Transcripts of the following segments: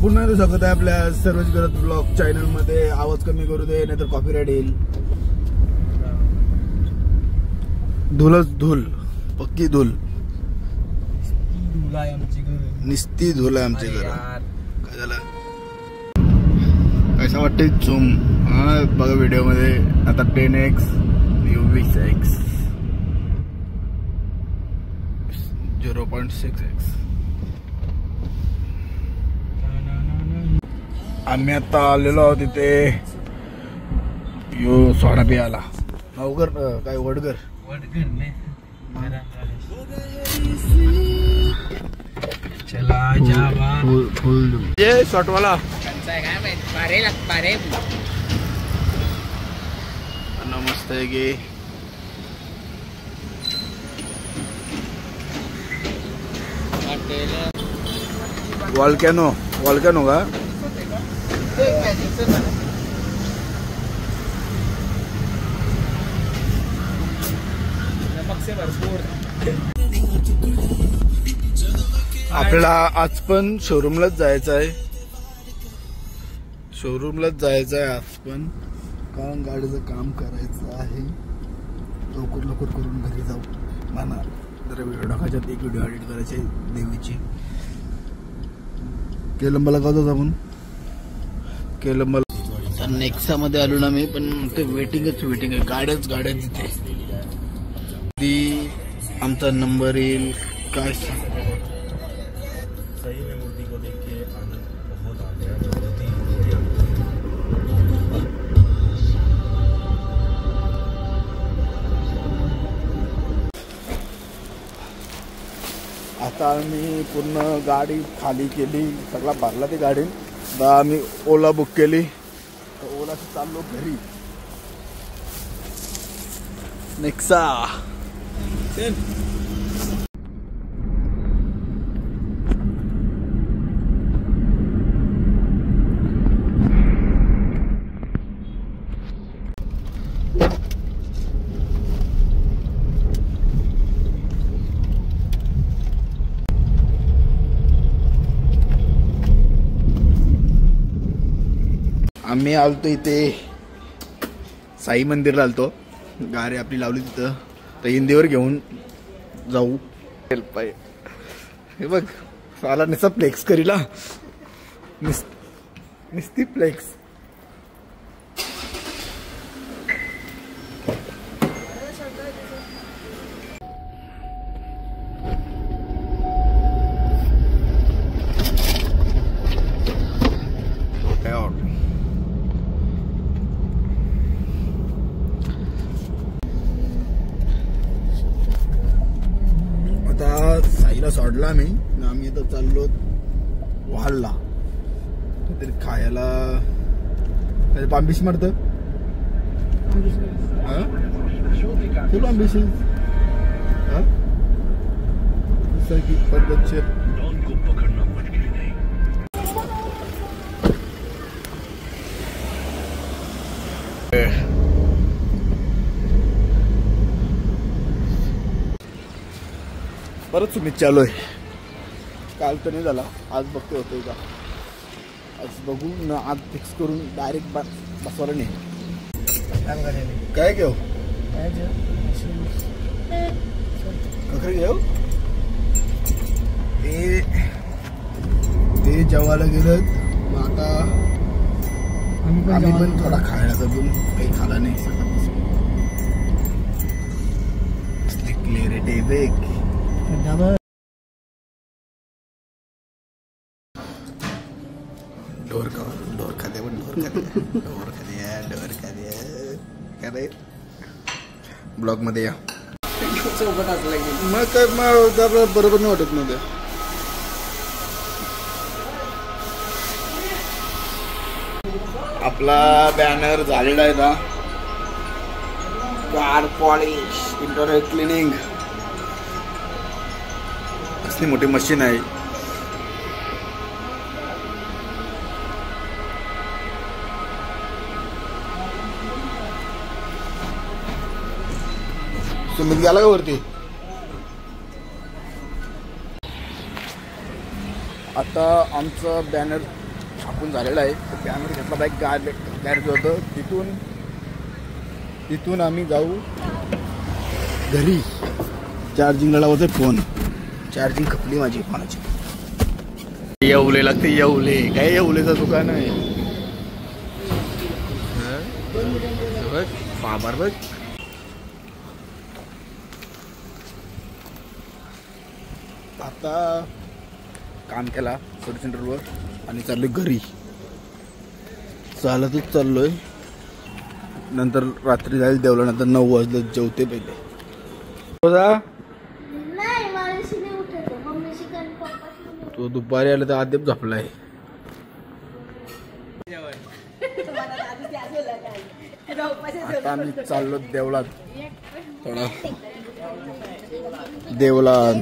पुन्हा एकदा स्वागत आहे आपल्या सर्वच करत ब्लॉग चॅनल मध्ये. आवाज कमी करू दे नाहीतर कॉपीराइट येईल. धूलच धूल, पक्की धूल, निस्ती धूल आहे आमच्या घरात. काय झालं? कसा वाटते झूम? हा बघा व्हिडिओ मध्ये. आता 10x 20x 0.6x. आम्ही आता आलेलो आहोत तिथे यो सोडा प्यायला. नवगर काय वडगर ये शॉटवाला मस्त आहे गे. वॉल्कॅनो वॉल्कॅनो का? आपल्याला आज पण शोरूमलाच जायचं आहे. शोरूमलाच जायचं आहे आज पण, कारण गाडीचं काम करायचं आहे. लवकर लवकर करून घरी जाऊ. मला जरा व्हिडिओ टाकायच्यात, एक व्हिडिओ एडिट करायची देवीची. केलंबाला गावतो आपण. केलंबाला नेक्सा मध्ये आलो ना मी, पण ते वेटिंगच वेटिंग आहे. गाड्याच गाड्या तिथे. ती आमचा नंबर येईल काय सांग. आता आम्ही पूर्ण गाडी खाली केली, सगळा भरला ती गाडी. आता आम्ही ओला बुक केली, तर ओलाशी चाललो घरी. नेक्सा आम्ही आलतो इथे साई मंदिरला आलतो. गाडी आपली लावली तिथं, तर हिंदीवर घेऊन जाऊ. पाय हे बघ, साला निसा फ्लेक्स करीला, निस्ती फ्लेक्स. साईला सोडला आम्ही आता चाललो वाहलला. तरी खायला पांबिश मारत फुल आंबिश की पद्धतशीर. परत तुम्ही चालू आहे. काल तर नाही झाला, आज बघते होतोय का. आज बघू ना, आज फिक्स करून डायरेक्ट बसवायला नाही. काय घेऊ? कखरी घेऊ. ते जेवायला गेलं. आता आम्ही पण थोडा खायला करून काही खाला नाही. क्लिअरिटी बेक डोर खाते पण डोर खाते. ब्लॉग मध्ये या. मग काय बरोबर नाही वाटत मध्ये. आपला बॅनर झालेला आहे ना. Car polish, internal cleaning. असली मोठी मशीन आहे. सुमित गेला का वरती? आता आमचं बॅनर छापून झालेलं आहे. बॅनर घेतला बाईक गॅरेज होतं. तिथून आम्ही जाऊ घरी. चार्जिंगला लावायचं फोन. चार्जिंग खपली माझी फोनाची. येवले लागते. येवले काय? येवलेचं दुकान आहे. बघ बाबर बघ. आता काम केला सर्व्हिस सेंटरवर आणि चाललोय घरी. चालतच चाललोय. नंतर रात्री जाईल देवला. नंतर 9 वाजले जेवते पहिले. तो दुपारी आला तर आदेप झोपलाय. आता आम्ही चाललो देवलात. थोडा देवलात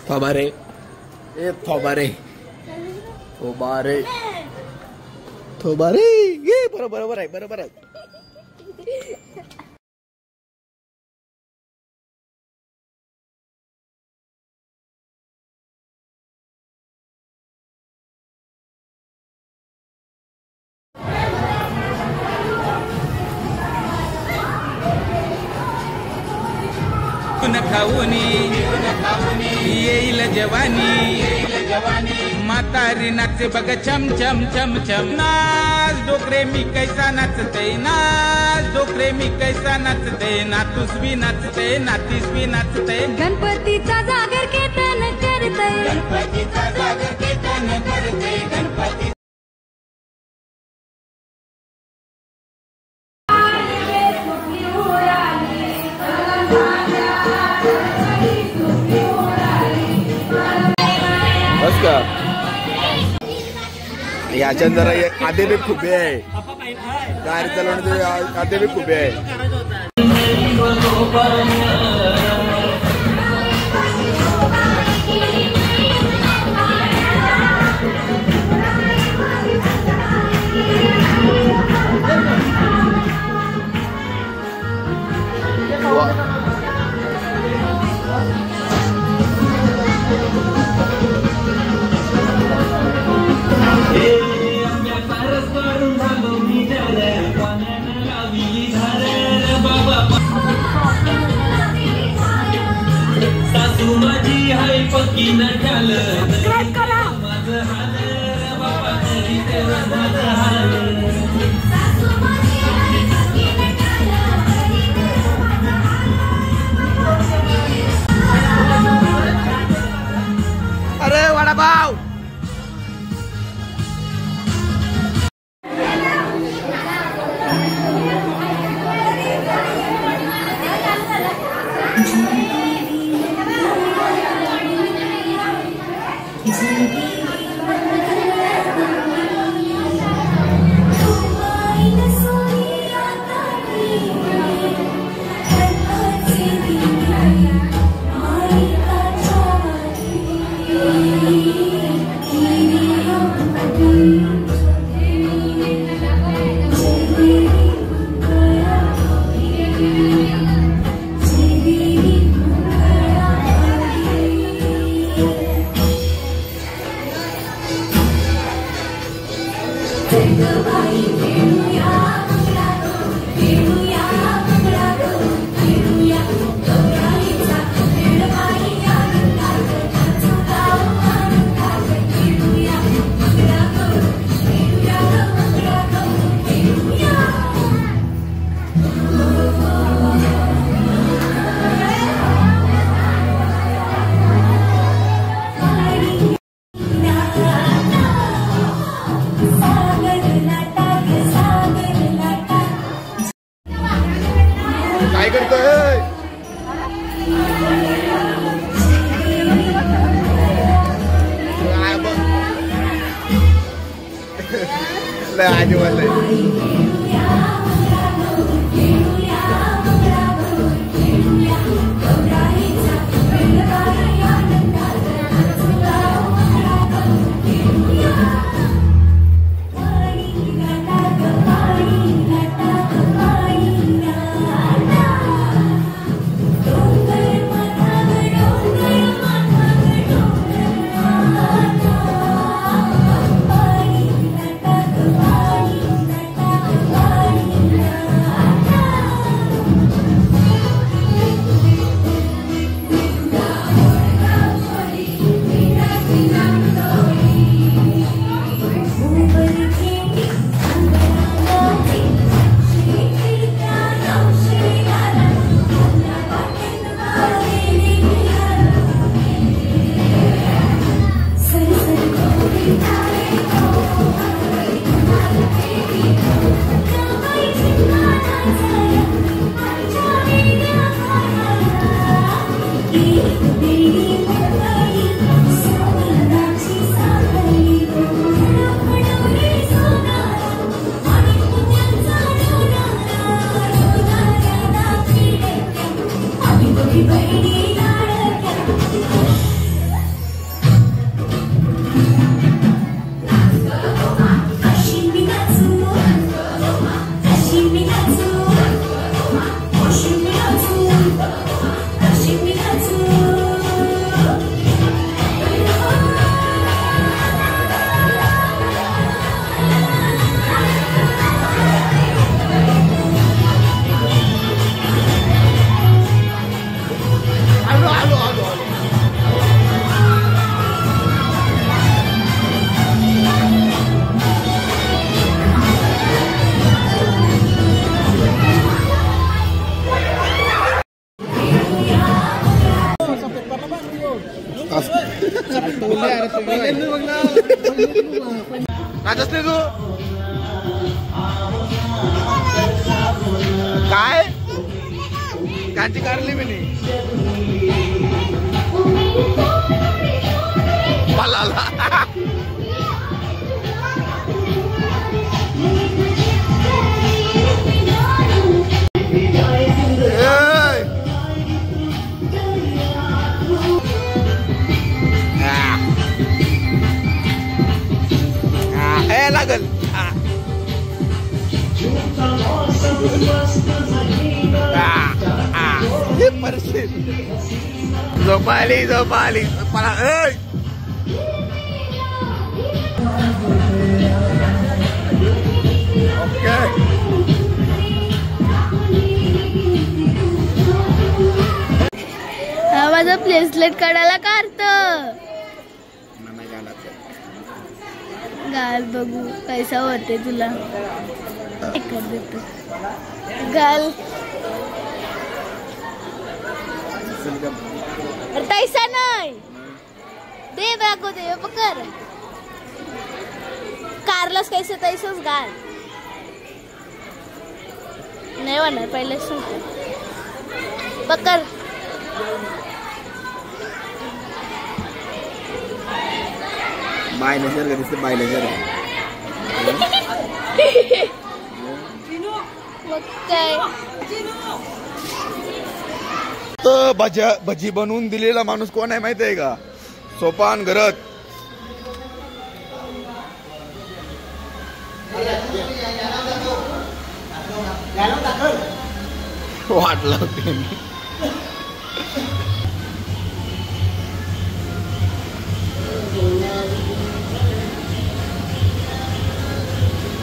थोबारे. ए थोबारे थोबारे थोबारे. ये बरोबर आहे. बरोबर आहे. खाऊनी येईल जवानी. म्हातारी नाचे बघ छम छम छम छम. नाच डोकरे मी कैसा नाचते. नाच डोकरे मी कैसा नाचते. नातूस बी नाचते. नातीस बी नाचते. गणपतीचा जागर कीर्तन करते. गणपतीचा जागर कीर्तन करते. गणपती बस का? याच्यात जरा आधे बी खुबे आहे. गाडी चालवण्याचे आधे बी खुबे आहे. अरे वडापाव. काय करतोय? आजूबाजूला नाचस नाही तू काय कांची काढली मी मला लागल झोपाली झोपाली मला ओके हा माझा ब्रेसलेट काढायला काढत गाल बघू पैसा होते तुला कर देतो गाल पैसा नाही दे बागो दे पकर कारलास कैसे तैसच गाल नाही होणार पहिले पकर बाय नजर दिसते बाय नजर भजी बनवून दिलेला माणूस कोण आहे माहिती आहे का सोपान घरत वाटलं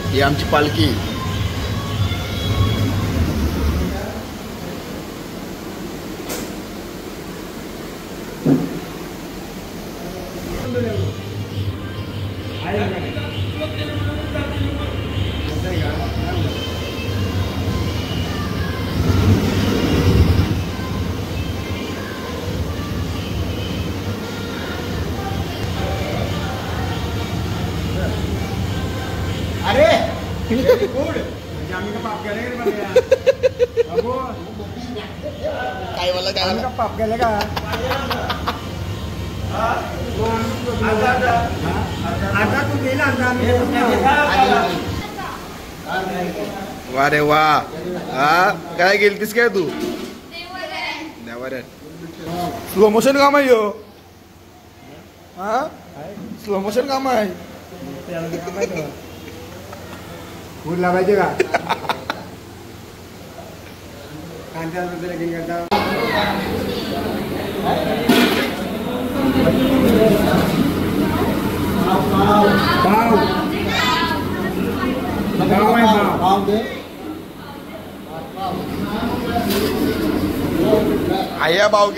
ही आमची पालखी अरे गुड जामी का पाप गेले काय मला काय का पाप गेले का आता तू गेला वा रे वा हा काय गेलतीस काय तू देवाऱ्यात स्लो मोशन काम आहे हा स्लो मोशन काम आहे फूल लावायचे का कांद्याबद्दल लगीन करता पाव पाव आहे पाव आया भाव